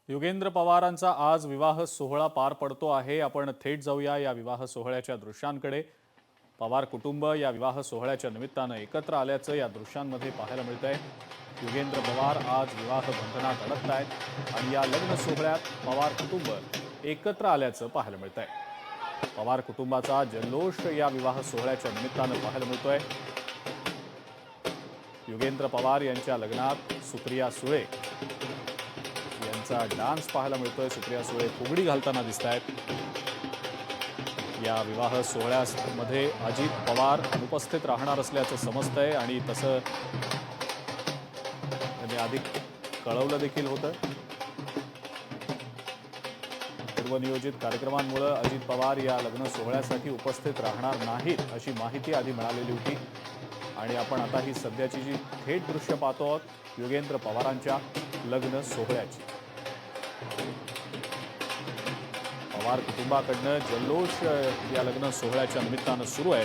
युगेंद्र पवारांचा आज विवाह सोहळा पार पडतो आहे। आपण थेट जाऊया या विवाह सोहळ्याच्या दृश्यांकडे। पवार कुटुंब या विवाह सोहळ्याच्या निमित्तानं एकत्र आल्याचं या दृश्यांमध्ये पाहायला मिळतंय। युगेंद्र पवार आज विवाह बंधनात अडकतायत आणि या लग्न सोहळ्यात पवार कुटुंब एकत्र आल्याचं पाहायला मिळतंय। पवार कुटुंबाचा जल्लोष या विवाह सोहळ्याच्या निमित्तानं पाहायला मिळतोय। युगेंद्र पवार यांच्या लग्नात सुप्रिया सुळे यांचा डान्स पाहायला मिळतोय। सुप्रिया सुळे फुगडी घालताना दिसतायत। या विवाह सोहळ्यामध्ये अजित पवार अनुपस्थित राहणार असल्याचं समजतंय आणि तसं त्यांनी आधी कळवलं देखील होतं। पूर्वनियोजित कार्यक्रमांमुळे अजित पवार या लग्न सोहळ्यासाठी उपस्थित राहणार नाहीत अशी माहिती आधी मिळालेली होती आणि आपण आता ही सध्याची जी थेट दृश्य पाहतो आहोत युगेंद्र पवारांच्या लग्न सोहळ्याची। पवार कुटुंबाकडनं जल्लोष या लग्न सोहळ्याच्या निमित्तानं सुरू आहे।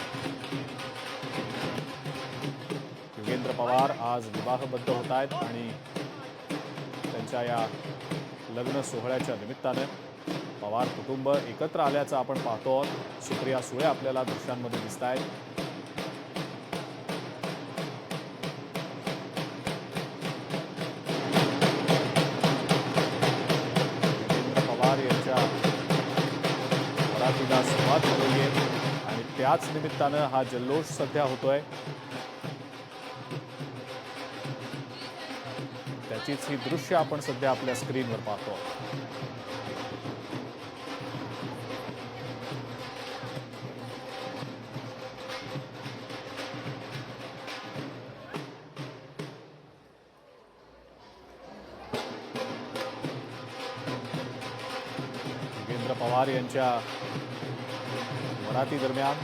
युगेंद्र पवार आज विवाहबद्ध होत आहेत आणि त्यांच्या या लग्न सोहळ्याच्या निमित्तानं पवार कुटुंब एकत्र आल्याचं आपण पाहतो आहोत। सुप्रिया सुळे आपल्याला दृश्यांमध्ये दिसत आहेत। मराठीला सुरुवात झालेली आहे आणि त्याच निमित्तानं हा जल्लोष सध्या होतोय। त्याचीच ही दृश्य आपण सध्या आपल्या स्क्रीनवर पाहतो। युगेंद्र पवार यांच्या वराती दरम्यान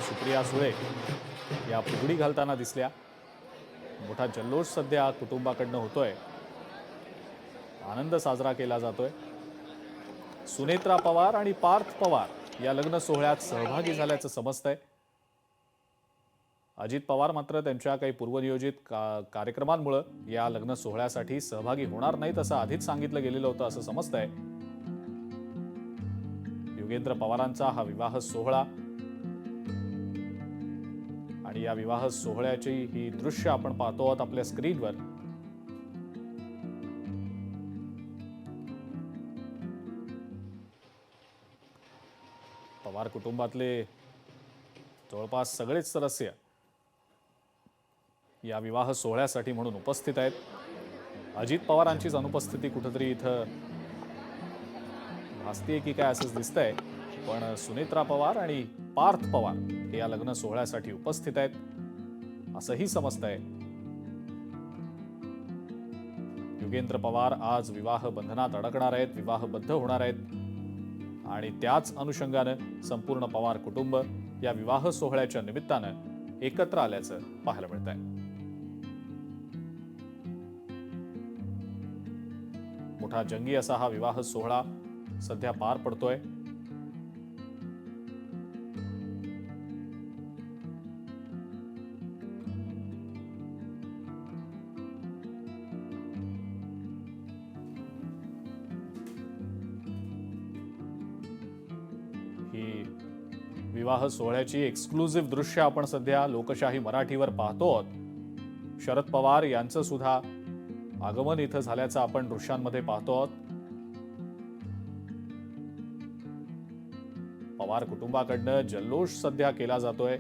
सुप्रिया सुळे या फुगडी घालताना दिसल्या। मोठा जल्लोष सध्या कुटुंबाकडनं होतोय। आनंद साजरा केला जातोय। सुनेत्रा पवार आणि पार्थ पवार या लग्न सोहळ्यात सहभागी झाल्याचं समजतंय। अजित पवार मात्र त्यांच्या काही पूर्वनियोजित कार्यक्रमांमुळे या लग्न सोहळ्यासाठी सहभागी होणार नाहीत असं आधीच सांगितलं गेलेलं होतं असं समजतंय। युगेंद्र पवारांचा हा विवाह सोहळा आणि या विवाह सोहळ्याची ही दृश्य आपण पाहतो आहोत आपल्या स्क्रीनवर। पवार कुटुंबातले जवळपास सगळेच सदस्य या विवाह सोहळ्यासाठी म्हणून उपस्थित आहेत। अजित पवारांचीच अनुपस्थिती कुठेतरी इथं भासतीये की काय असंच दिसतंय, पण सुनेत्रा पवार आणि पार्थ पवार हे या लग्न सोहळ्यासाठी उपस्थित आहेत असंही समजतंय। युगेंद्र पवार आज विवाह बंधनात अडकणार आहेत, विवाहबद्ध होणार आहेत आणि त्याच अनुषंगानं संपूर्ण पवार कुटुंब या विवाह सोहळ्याच्या निमित्तानं एकत्र आल्याचं पाहायला मिळतंय। मोठा जंगी असा हा विवाह सोहळा सध्या पार पडतोय। ही विवाह सोहळ्याची एक्सक्लुझिव्ह दृश्य आपण सध्या लोकशाही मराठीवर पाहतो आहोत। शरद पवार यांचं सुद्धा आगमन इथं झाल्याचं आपण दृश्यांमध्ये पाहतो आहोत। पवार कुटुंबाकडनं जल्लोष सध्या केला जातोय।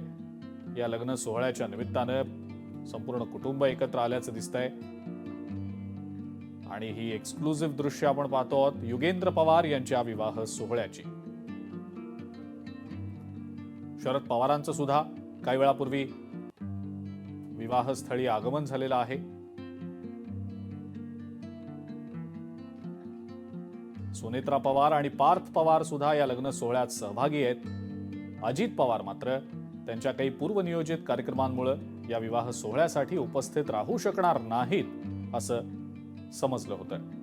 या लग्न सोहळ्याच्या निमित्तानं संपूर्ण कुटुंब एकत्र आल्याचं दिसतंय आणि ही एक्सक्लुझिव्ह दृश्य आपण पाहतो आहोत युगेंद्र पवार यांच्या विवाह सोहळ्याची। शरद पवारांचं सुद्धा काही वेळापूर्वी विवाहस्थळी आगमन झालेलं आहे। सुनेत्रा पवार आणि पार्थ पवार सुद्धा या लग्न सोहळ्यात सहभागी आहेत। अजित पवार मात्र त्यांच्या काही पूर्वनियोजित कार्यक्रमांमुळे या विवाह सोहळ्यासाठी उपस्थित राहू शकणार नाहीत असं समजलं होतं।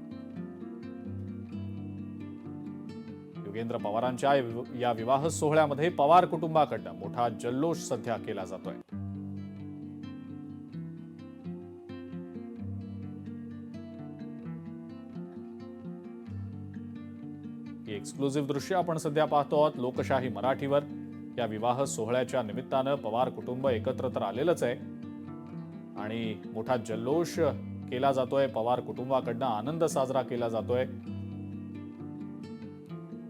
युगेंद्र पवारांच्या या विवाह सोहळ्यामध्ये पवार कुटुंबाकडनं मोठा जल्लोष सध्या केला जातोय। ही एक्सक्लुझिव्ह दृश्य आपण सध्या पाहतो आहोत लोकशाही मराठीवर। या विवाह सोहळ्याच्या निमित्तानं पवार कुटुंब एकत्र तर आलेलंच आहे आणि मोठा जल्लोष केला जातोय, पवार कुटुंबाकडनं आनंद साजरा केला जातोय।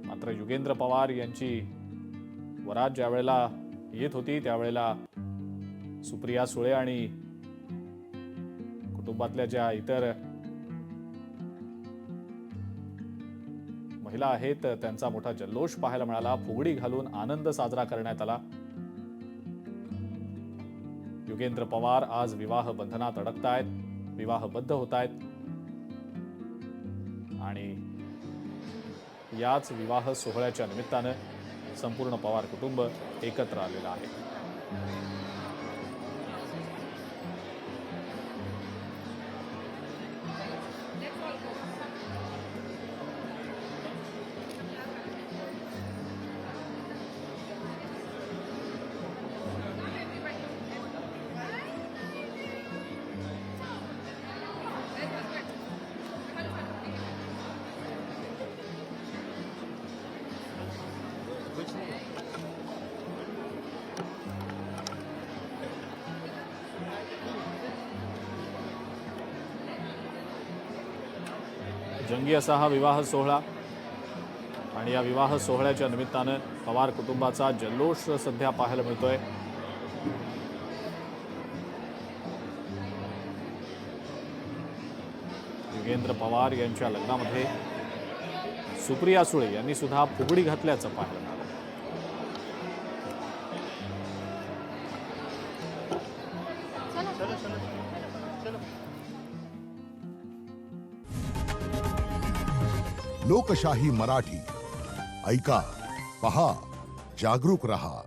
मात्र युगेंद्र पवार यांची वरात ज्या वेळेला येत होती त्यावेळेला सुप्रिया सुळे आणि कुटुंबातल्या ज्या इतर महिला आहेत त्यांचा मोठा जल्लोष पाहायला मिळाला। फुगडी घालून आनंद साजरा करण्यात आला। युगेंद्र पवार आज विवाह बंधनात अडकतायत, विवाहबद्ध होतायत आणि याच विवाह सोहळ्याच्या निमित्तानं संपूर्ण पवार कुटुंब एकत्र आलेलं आहे। जंगी असा हा विवाह सोहळा आणि या विवाह सोहळ्याच्या निमित्तानं पवार कुटुंबाचा जल्लोष सध्या पाहायला मिळतोय। युगेंद्र पवार यांच्या लग्नामध्ये सुप्रिया सुळे यांनी सुद्धा फुगडी घातल्याचं पाहायला मिळालं। लोकशाही मराठी ऐका, पहा, जागरूक रहा।